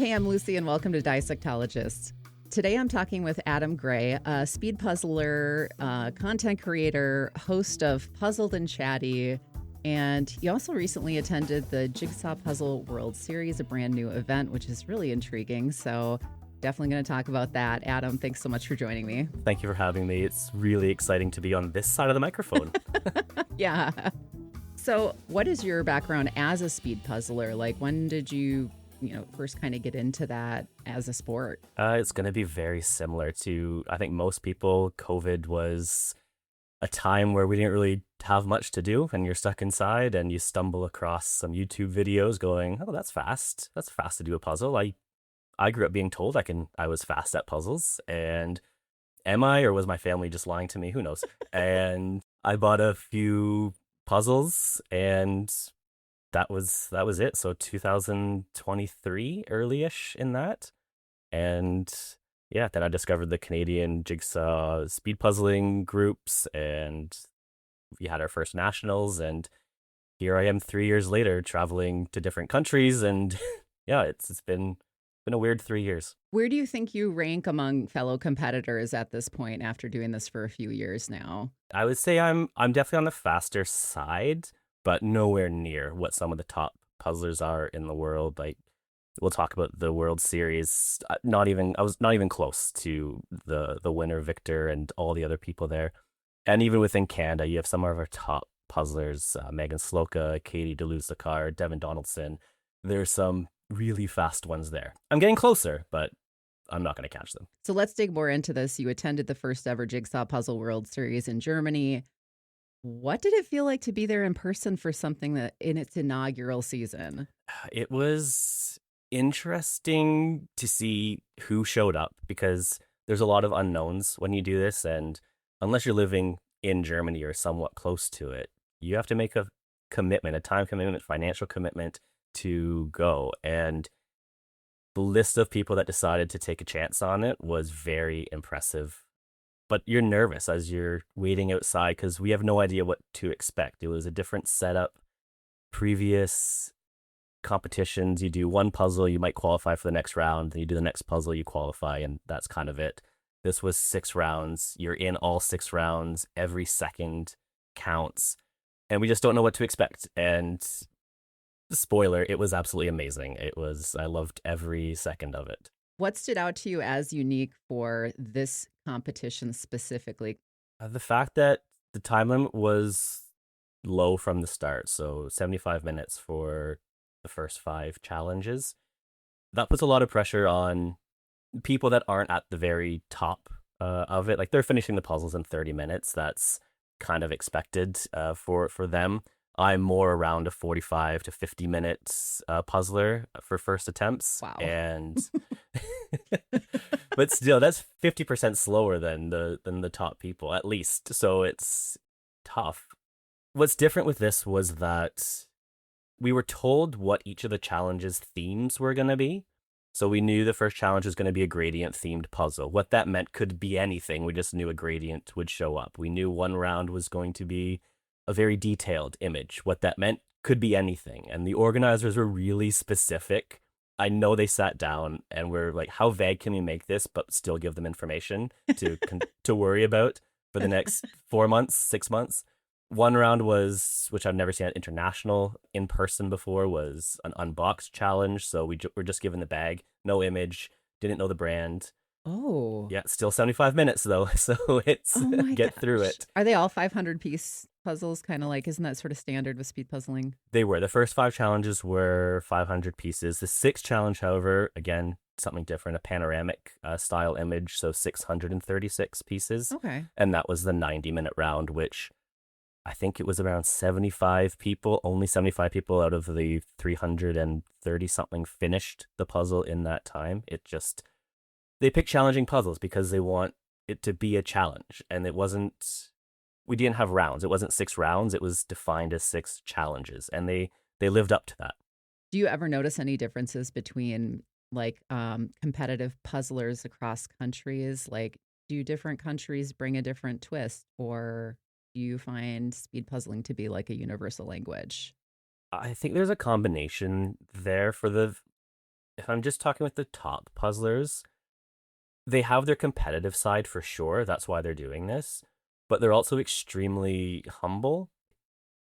Hey, I'm Lucy, and welcome to Dissectologists. Today I'm talking with Adam Gray, a speed puzzler, content creator, host of Puzzled and Chatty, and he also recently attended the Jigsaw Puzzle World Series, a brand new event, which is really intriguing. So definitely going to talk about that. Adam, thanks so much for joining me. Thank you for having me. It's really exciting to be on this side of the microphone. Yeah. So what is your background as a speed puzzler? Like, when did you first kind of get into that as a sport? It's going to be very similar to, I think, most people. COVID was a time where we didn't really have much to do, and you're stuck inside, and you stumble across some YouTube videos going, oh, that's fast. That's fast to do a puzzle. I grew up being told I was fast at puzzles, and am I, or was my family just lying to me? Who knows? And I bought a few puzzles, and that was it. So 2023, early-ish in that. And yeah, then I discovered the Canadian Jigsaw speed puzzling groups, and we had our first nationals, and here I am 3 years later traveling to different countries, and yeah, it's been a weird 3 years. Where do you think you rank among fellow competitors at this point after doing this for a few years now? I would say I'm definitely on the faster side, but nowhere near what some of the top puzzlers are in the world. Like, we'll talk about the World Series. I was not even close to the winner, Victor, and all the other people there. And even within Canada, you have some of our top puzzlers, Megan Sloka, Katie DeLuz-Zakar, Devin Donaldson. There's some really fast ones there. I'm getting closer, but I'm not going to catch them. So let's dig more into this. You attended the first ever Jigsaw Puzzle World Series in Germany. What did it feel like to be there in person for something that in its inaugural season? It was interesting to see who showed up, because there's a lot of unknowns when you do this, and unless you're living in Germany or somewhat close to it, you have to make a commitment, a time commitment, financial commitment to go. And the list of people that decided to take a chance on it was very impressive. But you're nervous as you're waiting outside because we have no idea what to expect. It was a different setup. Previous competitions, you do one puzzle, you might qualify for the next round. Then you do the next puzzle, you qualify, and that's kind of it. This was 6 rounds. You're in all 6 rounds. Every second counts. And we just don't know what to expect. And spoiler, it was absolutely amazing. I loved every second of it. What stood out to you as unique for this competition specifically? The fact that the time limit was low from the start, so 75 minutes for the first 5 challenges. That puts a lot of pressure on people that aren't at the very top of it. Like, they're finishing the puzzles in 30 minutes. That's kind of expected for them. I'm more around a 45 to 50 minutes puzzler for first attempts. Wow. And but still, that's 50% slower than the top people, at least. So it's tough. What's different with this was that we were told what each of the challenges' themes were going to be. So we knew the first challenge was going to be a gradient-themed puzzle. What that meant could be anything. We just knew a gradient would show up. We knew one round was going to be a very detailed image. What that meant could be anything. And the organizers were really specific. I know they sat down and were like, how vague can we make this, but still give them information to worry about for the next 4 months, 6 months. One round was, which I've never seen at international in person before, was an unboxed challenge. So we were just given the bag, no image, didn't know the brand. Oh. Yeah, still 75 minutes though. So it's get through it. Are they all 500-piece puzzles? Kind of like, isn't that sort of standard with speed puzzling? They were. The first 5 challenges were 500 pieces. The 6th challenge, however, again, something different, a panoramic style image. So 636 pieces. Okay. And that was the 90-minute round, which I think it was around 75 people. Only 75 people out of the 330 something finished the puzzle in that time. They pick challenging puzzles because they want it to be a challenge. And we didn't have rounds. It wasn't 6 rounds. It was defined as 6 challenges. And they lived up to that. Do you ever notice any differences between competitive puzzlers across countries? Like, do different countries bring a different twist, or do you find speed puzzling to be like a universal language? I think there's a combination there. For the if I'm just talking with the top puzzlers, they have their competitive side for sure. That's why they're doing this. But they're also extremely humble.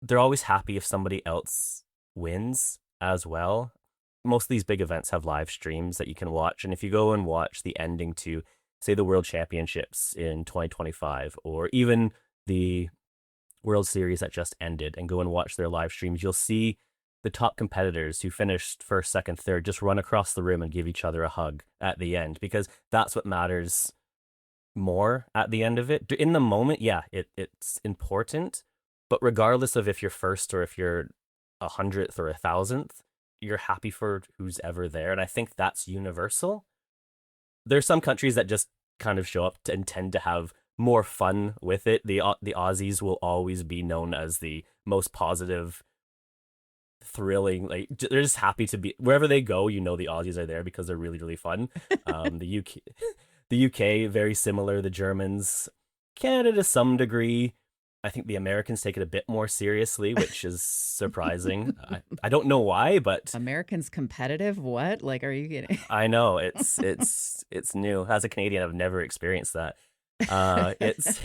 They're always happy if somebody else wins as well. Most of these big events have live streams that you can watch. And if you go and watch the ending to, say, the World Championships in 2025, or even the World Series that just ended, and go and watch their live streams, you'll see the top competitors who finished first, second, third just run across the room and give each other a hug at the end, because that's what matters more at the end of it. In the moment, yeah, it's important, but regardless of if you're first or if you're 100th or 1,000th, you're happy for who's ever there. And I think that's universal. There's some countries that just kind of show up and tend to have more fun with it. The Aussies will always be known as the most positive, thrilling. Like, they're just happy to be wherever they go. You know, the Aussies are there because they're really, really fun. The UK, very similar. The Germans, Canada to some degree. I think the Americans take it a bit more seriously, which is surprising. I don't know why, but Americans competitive? What? Like, are you kidding? I know it's new. As a Canadian, I've never experienced that. It's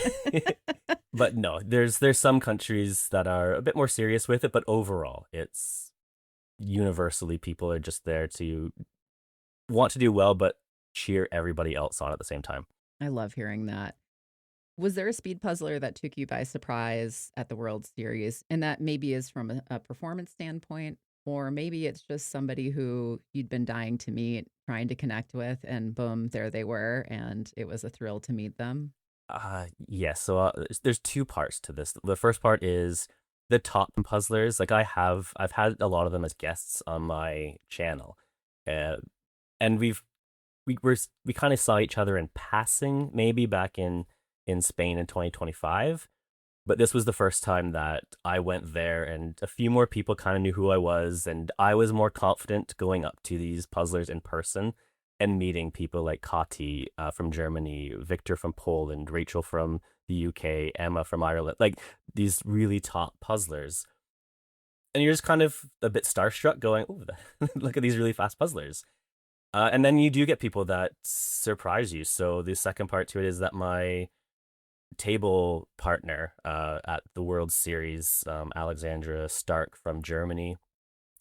but no, there's some countries that are a bit more serious with it, but overall, it's universally people are just there to want to do well, but cheer everybody else on at the same time. I love hearing that. Was there a speed puzzler that took you by surprise at the World Series? And that maybe is from a performance standpoint, or maybe it's just somebody who you'd been dying to meet, trying to connect with, and boom, there they were. And it was a thrill to meet them. Yes. So there's two parts to this. The first part is the top puzzlers. Like I've had a lot of them as guests on my channel, uh, and we kind of saw each other in passing, maybe back in Spain in 2025. But this was the first time that I went there, and a few more people kind of knew who I was, and I was more confident going up to these puzzlers in person and meeting people like Kati from Germany, Victor from Poland, Rachel from the UK, Emma from Ireland, like these really top puzzlers. And you're just kind of a bit starstruck going, oh, look at these really fast puzzlers. And then you do get people that surprise you. So the second part to it is that my table partner at the World Series, Alexandra Stark from Germany,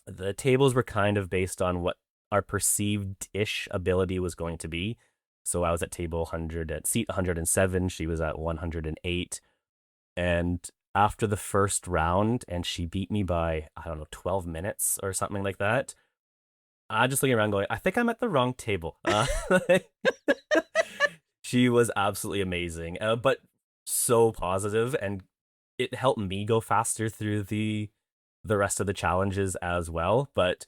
the tables were kind of based on what our perceived ish ability was going to be. So I was at table 100 at seat 107. She was at 108. And after the first round, and she beat me by, I don't know, 12 minutes or something like that. I just looking around going, I think I'm at the wrong table. She was absolutely amazing, but so positive, and it helped me go faster through the rest of the challenges as well. But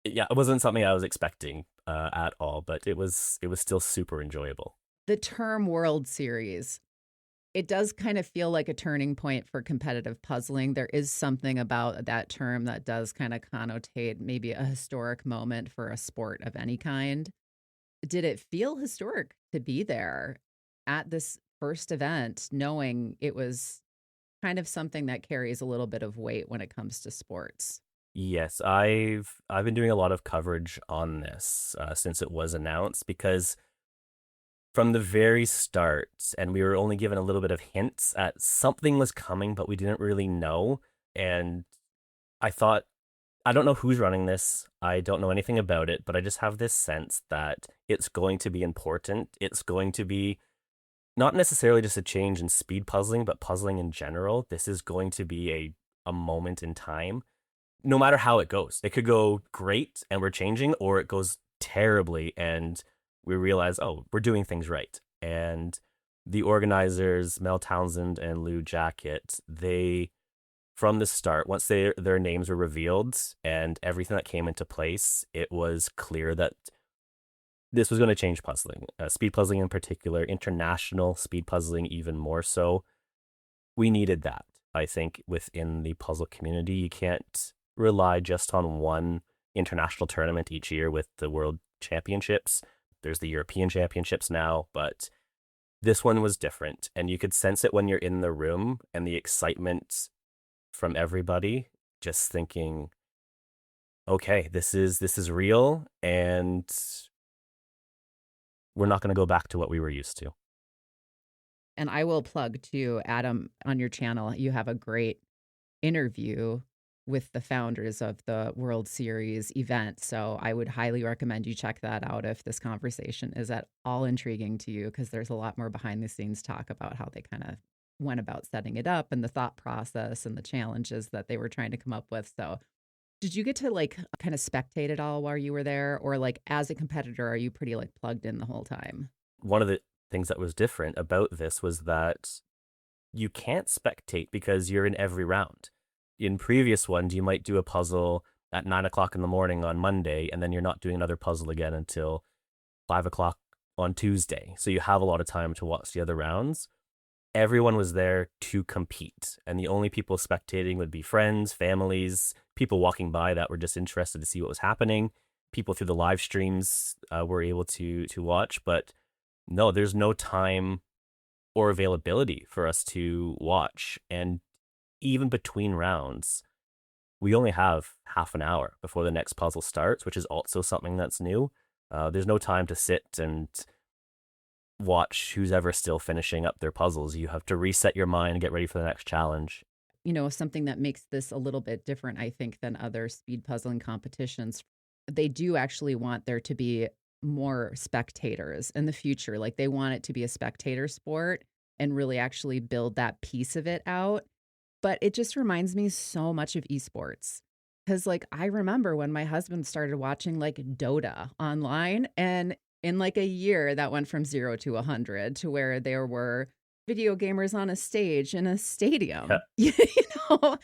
yeah, it wasn't something I was expecting at all, but it was still super enjoyable. The term World Series, it does kind of feel like a turning point for competitive puzzling. There is something about that term that does kind of connotate maybe a historic moment for a sport of any kind. Did it feel historic to be there at this first event, knowing it was kind of something that carries a little bit of weight when it comes to sports? Yes, I've been doing a lot of coverage on this since it was announced, because from the very start, and we were only given a little bit of hints at something was coming, but we didn't really know. And I thought, I don't know who's running this. I don't know anything about it, but I just have this sense that it's going to be important. It's going to be not necessarily just a change in speed puzzling, but puzzling in general. This is going to be a moment in time, no matter how it goes. It could go great and we're changing, or it goes terribly and we realize, oh, we're doing things right. And the organizers, Mel Townsend and Lou Jacket, they, from the start, once their names were revealed and everything that came into place, it was clear that this was going to change puzzling, speed puzzling in particular, international speed puzzling even more so. We needed that, I think, within the puzzle community. You can't rely just on one international tournament each year with the World Championships. There's the European Championships now, but this one was different. And you could sense it when you're in the room, and the excitement from everybody, just thinking, okay, this is real, and we're not going to go back to what we were used to. And I will plug too, Adam, on your channel, you have a great interview with the founders of the World Series event. So I would highly recommend you check that out if this conversation is at all intriguing to you, because there's a lot more behind the scenes talk about how they kind of went about setting it up and the thought process and the challenges that they were trying to come up with. So did you get to like kind of spectate it all while you were there? Or like as a competitor, are you pretty like plugged in the whole time? One of the things that was different about this was that you can't spectate because you're in every round. In previous ones, you might do a puzzle at 9 o'clock in the morning on Monday, and then you're not doing another puzzle again until 5 o'clock on Tuesday. So you have a lot of time to watch the other rounds. Everyone was there to compete, and the only people spectating would be friends, families, people walking by that were just interested to see what was happening. People through the live streams were able to watch, but no, there's no time or availability for us to watch. And even between rounds, we only have half an hour before the next puzzle starts, which is also something that's new. There's no time to sit and watch who's ever still finishing up their puzzles. You have to reset your mind and get ready for the next challenge. You know, something that makes this a little bit different, I think, than other speed puzzling competitions. They do actually want there to be more spectators in the future. Like they want it to be a spectator sport and really actually build that piece of it out. But it just reminds me so much of esports. Cause like I remember when my husband started watching like Dota online, and in like a year that went from 0 to 100 to where there were video gamers on a stage in a Yeah. stadium. You know,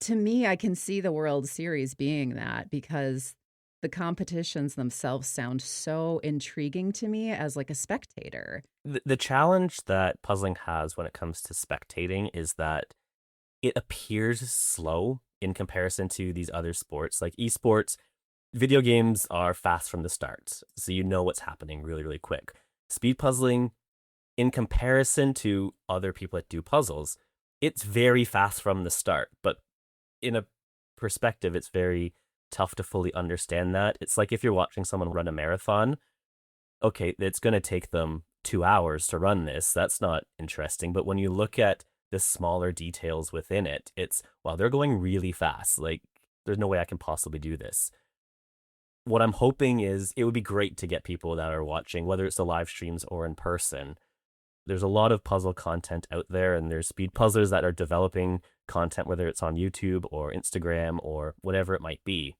to me, I can see the World Series being that, because the competitions themselves sound so intriguing to me as like a spectator. The challenge that puzzling has when it comes to spectating is that it appears slow in comparison to these other sports. Like esports, video games are fast from the start, so you know what's happening really, really quick. Speed puzzling, in comparison to other people that do puzzles, it's very fast from the start. But in a perspective, it's very tough to fully understand that. It's like if you're watching someone run a marathon, okay, it's going to take them 2 hours to run this. That's not interesting. But when you look at the smaller details within it, it's, wow, they're going really fast. Like, there's no way I can possibly do this. What I'm hoping is it would be great to get people that are watching, whether it's the live streams or in person. There's a lot of puzzle content out there, and there's speed puzzlers that are developing content, whether it's on YouTube or Instagram or whatever it might be.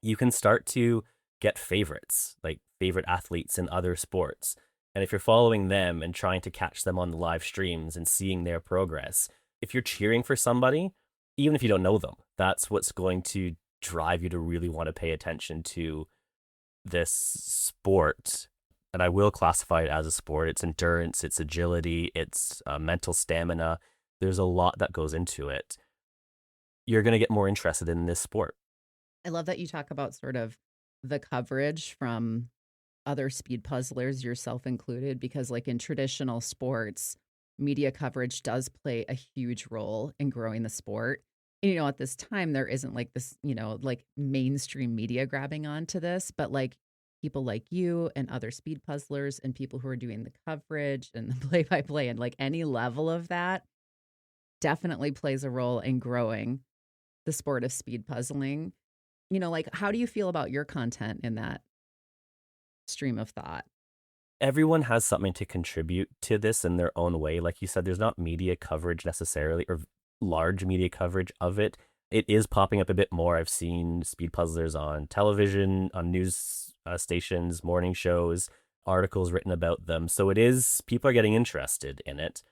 You can start to get favorites, like favorite athletes in other sports. And if you're following them and trying to catch them on the live streams and seeing their progress, if you're cheering for somebody, even if you don't know them, that's what's going to drive you to really want to pay attention to this sport. And I will classify it as a sport. It's endurance, it's agility, it's mental stamina. There's a lot that goes into it. You're going to get more interested in this sport. I love that you talk about sort of the coverage from other speed puzzlers, yourself included, because like in traditional sports, media coverage does play a huge role in growing the sport. And, you know, at this time, there isn't like this, you know, like mainstream media grabbing onto this, but like people like you and other speed puzzlers and people who are doing the coverage and the play by play and like any level of that definitely plays a role in growing the sport of speed puzzling. You know, like how do you feel about your content in that stream of thought? Everyone has something to contribute to this in their own way. Like you said, there's not media coverage necessarily, or large media coverage of it. It is popping up a bit more. I've seen speed puzzlers on television, on news stations, morning shows, articles written about them. So it is, people are getting interested in it.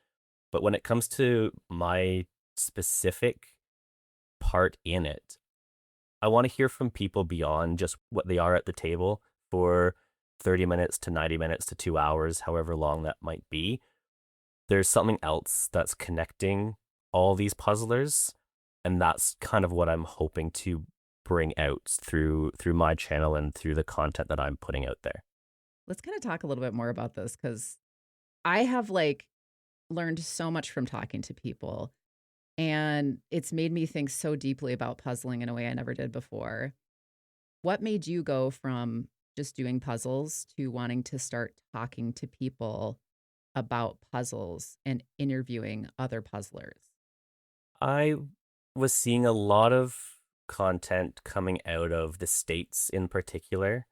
But when it comes to my specific part in it, I want to hear from people beyond just what they are at the table for 30 minutes to 90 minutes to 2 hours, however long that might be. There's something else that's connecting all these puzzlers, and that's kind of what I'm hoping to bring out through my channel and through the content that I'm putting out there. Let's kind of talk a little bit more about this, because I have like learned so much from talking to people, and it's made me think so deeply about puzzling in a way I never did before. What made you go from just doing puzzles to wanting to start talking to people about puzzles and interviewing other puzzlers? I was seeing a lot of content coming out of the States in particular.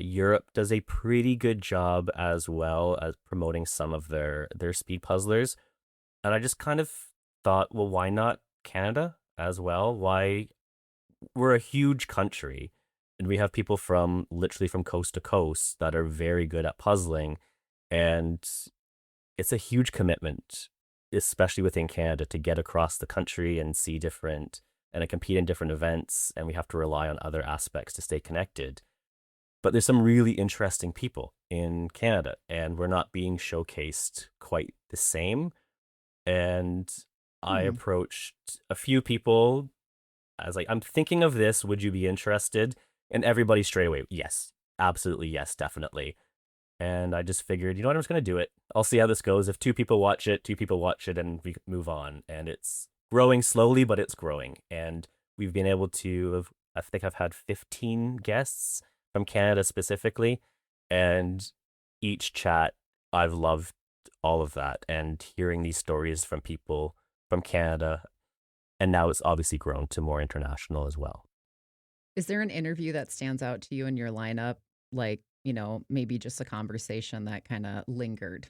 Europe does a pretty good job as well as promoting some of their speed puzzlers. And I just kind of thought, well, why not Canada as well? Why we're a huge country and we have people from literally from coast to coast that are very good at puzzling. And it's a huge commitment, especially within Canada, to get across the country and see different and compete in different events. And we have to rely on other aspects to stay connected. But there's some really interesting people in Canada, and we're not being showcased quite the same. And I Hmm. approached a few people. I was like, I'm thinking of this. Would you be interested? And everybody straight away, yes, absolutely, yes, definitely. And I just figured, you know what, I'm just going to do it. I'll see how this goes. If two people watch it, and we move on. And it's growing slowly, but it's growing. And we've been able to, I think I've had 15 guests from Canada specifically. And each chat, I've loved all of that. And hearing these stories from people from Canada. And now it's obviously grown to more international as well. Is there an interview that stands out to you in your lineup? Like, maybe just a conversation that kind of lingered?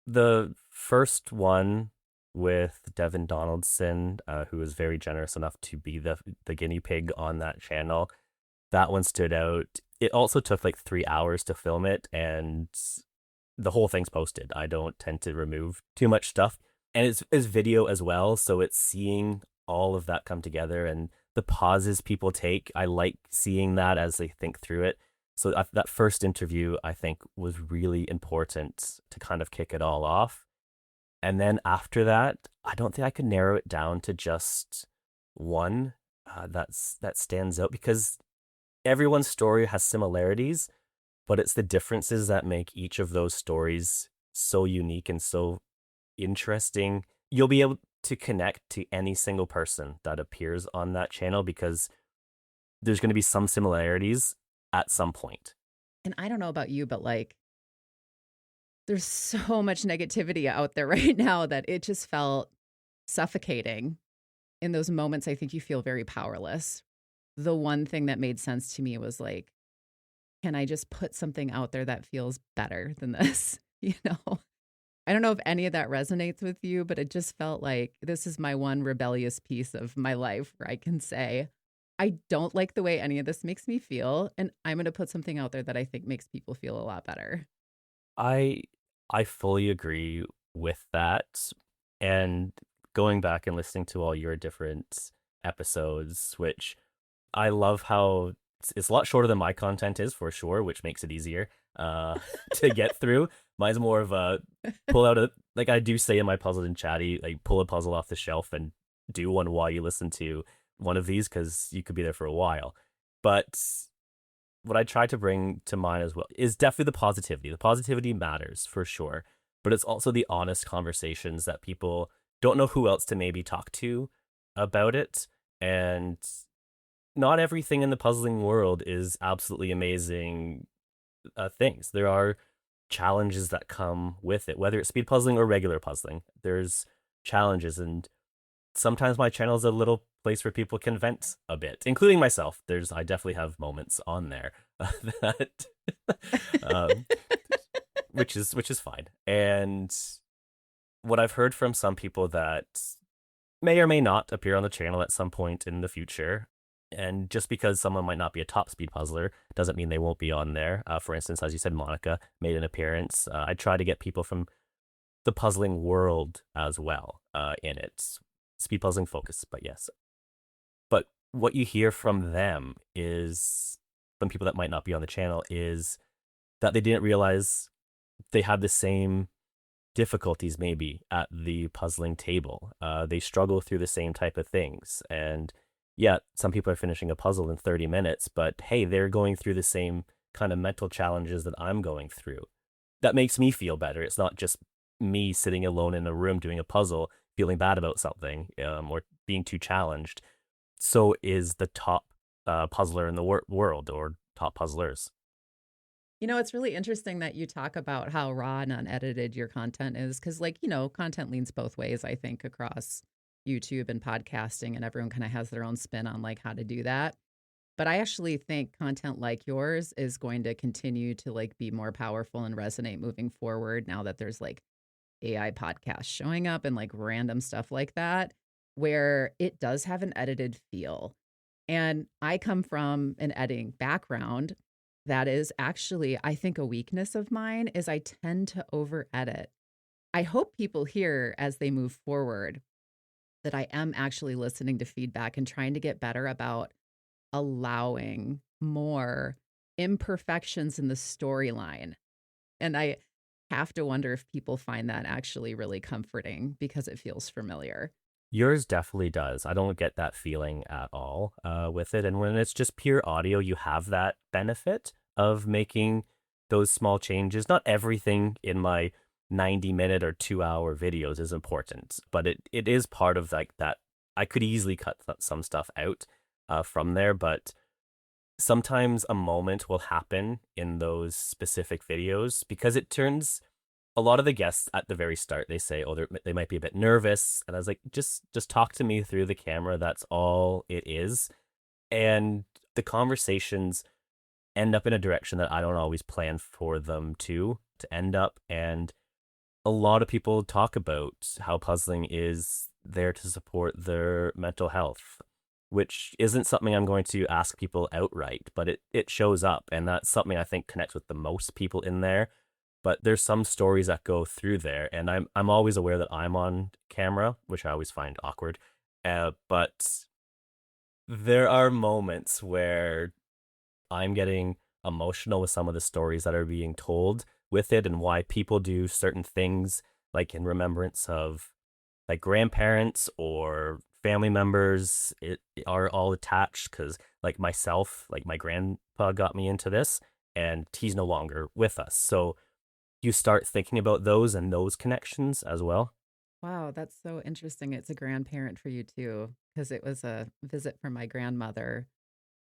The first one with Devin Donaldson, who was very generous enough to be the guinea pig on that channel, that one stood out. It also took like 3 hours to film it, and the whole thing's posted. I don't tend to remove too much stuff, and it's video as well, so it's seeing all of that come together and the pauses people take. I like seeing that as they think through it. So that first interview, I think, was really important to kind of kick it all off. And then after that, I don't think I could narrow it down to just one that stands out, because everyone's story has similarities, but it's the differences that make each of those stories so unique and so interesting. You'll be able to connect to any single person that appears on that channel because there's going to be some similarities at some point. And I don't know about you, but like, there's so much negativity out there right now that it just felt suffocating. In those moments, I think you feel very powerless. The one thing that made sense to me was like, can I just put something out there that feels better than this? You know, I don't know if any of that resonates with you, but it just felt like this is my one rebellious piece of my life where I can say, I don't like the way any of this makes me feel. And I'm going to put something out there that I think makes people feel a lot better. I I fully agree with that. And going back and listening to all your different episodes, which I love how it's a lot shorter than my content is for sure, which makes it easier to get through. Mine's more of a pull out a, like I do say in my Puzzled and Chatty, like pull a puzzle off the shelf and do one while you listen to one of these because you could be there for a while. But what I try to bring to mine as well is definitely the positivity. The positivity matters for sure, but it's also the honest conversations that people don't know who else to maybe talk to about it. And not everything in the puzzling world is absolutely amazing things. There are challenges that come with it, whether it's speed puzzling or regular puzzling. There's challenges, and sometimes my channel is a little place where people can vent a bit, including myself. I definitely have moments on there that, um, which is fine. And what I've heard from some people that may or may not appear on the channel at some point in the future. And just because someone might not be a top speed puzzler doesn't mean they won't be on there. For instance, as you said, Monica made an appearance. I try to get people from the puzzling world as well in it. Speed puzzling focus, but yes. But what you hear from them is, from people that might not be on the channel, is that they didn't realize they had the same difficulties maybe at the puzzling table. They struggle through the same type of things. And yeah, some people are finishing a puzzle in 30 minutes, but hey, they're going through the same kind of mental challenges that I'm going through. That makes me feel better. It's not just me sitting alone in a room doing a puzzle, feeling bad about something or being too challenged. So is the top puzzler in the world or top puzzlers. It's really interesting that you talk about how raw and unedited your content is because, like, content leans both ways, I think, across YouTube and podcasting, and everyone kind of has their own spin on like how to do that. But I actually think content like yours is going to continue to like be more powerful and resonate moving forward now that there's like AI podcasts showing up and like random stuff like that, where it does have an edited feel. And I come from an editing background. That is actually, I think, a weakness of mine is I tend to over edit. I hope people hear as they move forward that I am actually listening to feedback and trying to get better about allowing more imperfections in the storyline. And I have to wonder if people find that actually really comforting because it feels familiar. Yours definitely does. I don't get that feeling at all with it. And when it's just pure audio, you have that benefit of making those small changes. Not everything in my 90-minute or 2-hour videos is important, but it is part of like that. I could easily cut some stuff out from there, but sometimes a moment will happen in those specific videos because it turns a lot of the guests at the very start, they say, oh, they might be a bit nervous. And I was like, just talk to me through the camera. That's all it is. And the conversations end up in a direction that I don't always plan for them to end up. And a lot of people talk about how puzzling is there to support their mental health, which isn't something I'm going to ask people outright, but it shows up. And that's something I think connects with the most people in there. But there's some stories that go through there, and I'm always aware that I'm on camera, which I always find awkward. But there are moments where I'm getting emotional with some of the stories that are being told with it, and why people do certain things, like in remembrance of like grandparents or family members. It are all attached because, like myself, like my grandpa got me into this, and he's no longer with us, so you start thinking about those and those connections as well. Wow, that's so interesting. It's a grandparent for you too, because it was a visit from my grandmother.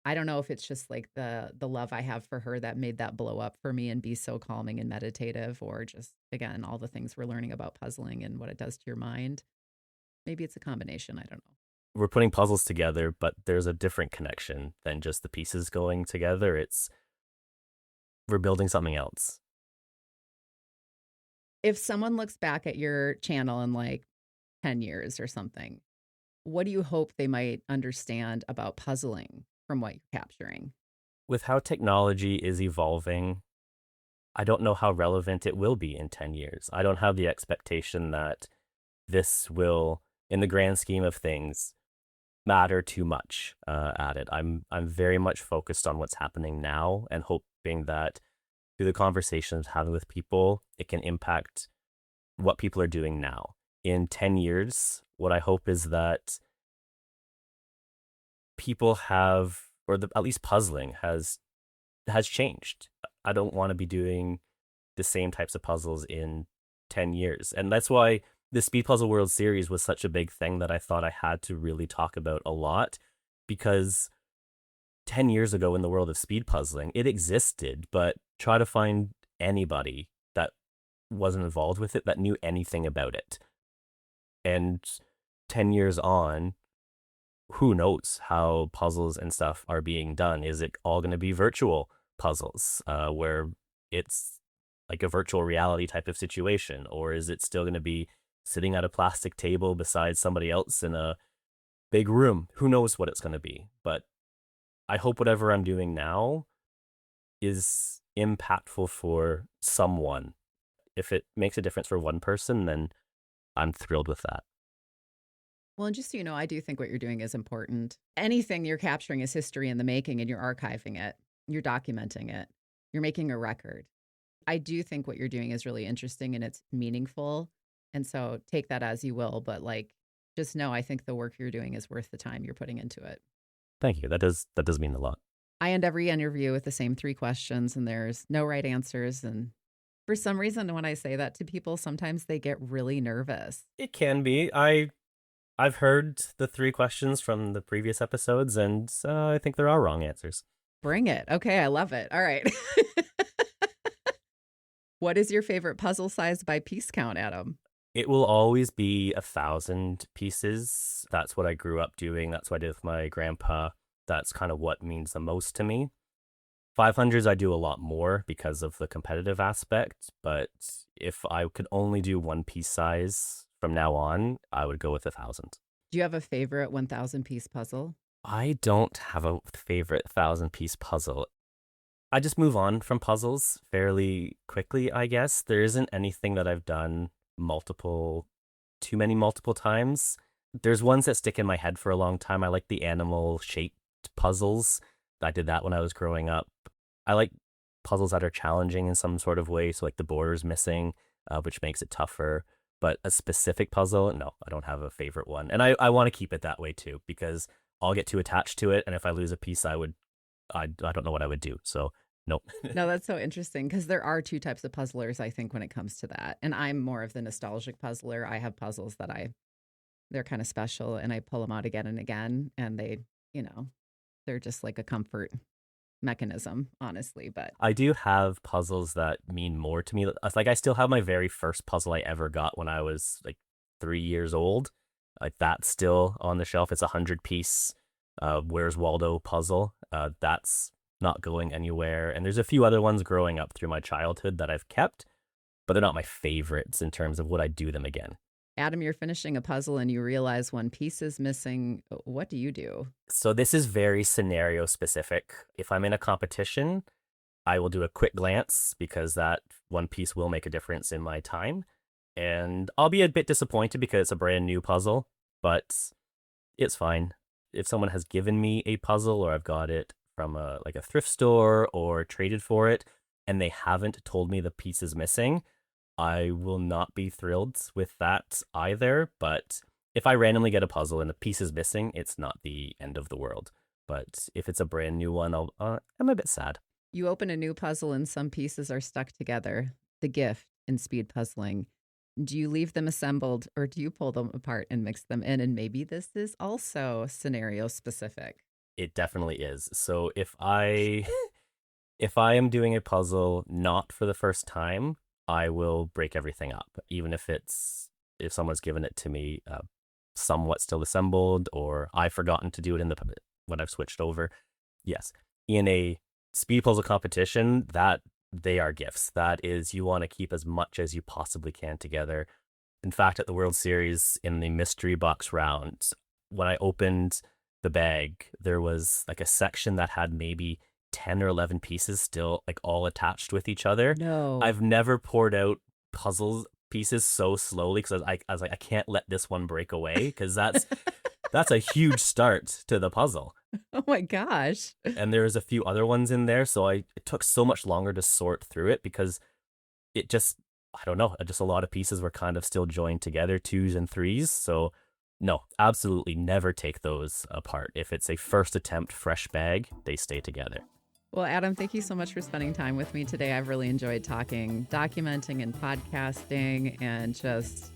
I don't know if it's just like the love I have for her that made that blow up for me and be so calming and meditative, or just again all the things we're learning about puzzling and what it does to your mind. Maybe it's a combination. I don't know. We're putting puzzles together, but there's a different connection than just the pieces going together. It's we're building something else. If someone looks back at your channel in like 10 years or something, what do you hope they might understand about puzzling from what you're capturing? With how technology is evolving, I don't know how relevant it will be in 10 years. I don't have the expectation that this will, in the grand scheme of things, matter too much at it. I'm very much focused on what's happening now and hoping that through the conversations having with people, it can impact what people are doing now. In 10 years, what I hope is that people have, or at least puzzling has changed. I don't want to be doing the same types of puzzles in 10 years. And that's why the Speed Puzzle World Series was such a big thing that I thought I had to really talk about a lot, because 10 years ago in the world of speed puzzling, it existed, but try to find anybody that wasn't involved with it that knew anything about it. And 10 years on, who knows how puzzles and stuff are being done? Is it all going to be virtual puzzles where it's like a virtual reality type of situation? Or is it still going to be sitting at a plastic table beside somebody else in a big room? Who knows what it's going to be? But I hope whatever I'm doing now is impactful for someone. If it makes a difference for one person, then I'm thrilled with that. Well, and just so you know, I do think what you're doing is important. Anything you're capturing is history in the making, and you're archiving it, you're documenting it, you're making a record. I do think what you're doing is really interesting and it's meaningful. And so take that as you will, but like just know I think the work you're doing is worth the time you're putting into it. Thank you. That does mean a lot. I end every interview with the same 3 questions, and there's no right answers. And for some reason, when I say that to people, sometimes they get really nervous. It can be. I I've heard the 3 questions from the previous episodes, and I think there are wrong answers. Bring it. Okay, I love it. All right. What is your favorite puzzle size by piece count, Adam? It will always be 1,000 pieces. That's what I grew up doing. That's what I did with my grandpa. That's kind of what means the most to me. 500s, I do a lot more because of the competitive aspect. But if I could only do one piece size from now on, I would go with 1,000. Do you have a favorite 1,000 piece puzzle? I don't have a favorite 1,000-piece puzzle. I just move on from puzzles fairly quickly, I guess. There isn't anything that I've done too many multiple times. There's ones that stick in my head for a long time. I like the animal shaped puzzles. I did that when I was growing up. I like puzzles that are challenging in some sort of way, so like the border's missing, which makes it tougher. But a specific puzzle, no, I don't have a favorite one. And I want to keep it that way too, because I'll get too attached to it, and if I lose a piece, I don't know what I would do. So nope. No, that's so interesting because there are 2 types of puzzlers, I think, when it comes to that. And I'm more of the nostalgic puzzler. I have puzzles that they're kind of special, and I pull them out again and again, and they're just like a comfort mechanism, honestly. But I do have puzzles that mean more to me. It's like I still have my very first puzzle I ever got when I was like 3 years old. Like that's still on the shelf. It's a 100-piece Where's Waldo puzzle. That's not going anywhere. And there's a few other ones growing up through my childhood that I've kept, but they're not my favorites in terms of would I do them again. Adam, you're finishing a puzzle and you realize one piece is missing. What do you do? So this is very scenario specific. If I'm in a competition, I will do a quick glance because that one piece will make a difference in my time. And I'll be a bit disappointed because it's a brand new puzzle, but it's fine. If someone has given me a puzzle or I've got it from a thrift store or traded for it and they haven't told me the piece is missing, I will not be thrilled with that either. But if I randomly get a puzzle and the piece is missing, it's not the end of the world. But if it's a brand new one, I'm a bit sad. You open a new puzzle and some pieces are stuck together. The gift in speed puzzling. Do you leave them assembled or do you pull them apart and mix them in? And maybe this is also scenario specific. It definitely is. So if I am doing a puzzle not for the first time, I will break everything up, even if someone's given it to me somewhat still assembled, or I've forgotten to do it when I've switched over. Yes, in a speed puzzle competition, that they are gifts. That is, you want to keep as much as you possibly can together. In fact, at the World Series in the mystery box round, when I opened the bag, there was like a section that had maybe 10 or 11 pieces still like all attached with each other. No. I've never poured out puzzle pieces so slowly because I was like, I can't let this one break away because that's a huge start to the puzzle. Oh my gosh. And there's a few other ones in there, so it took so much longer to sort through it because it just, I don't know, just a lot of pieces were kind of still joined together, 2s and 3s. So no, absolutely never take those apart. If it's a first attempt fresh bag, they stay together. Well, Adam, thank you so much for spending time with me today. I've really enjoyed documenting and podcasting, and just,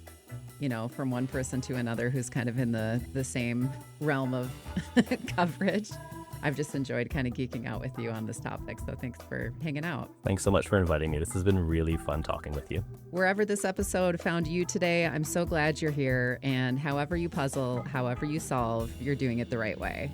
from one person to another who's kind of in the same realm of coverage. I've just enjoyed kind of geeking out with you on this topic. So thanks for hanging out. Thanks so much for inviting me. This has been really fun talking with you. Wherever this episode found you today, I'm so glad you're here. And however you puzzle, however you solve, you're doing it the right way.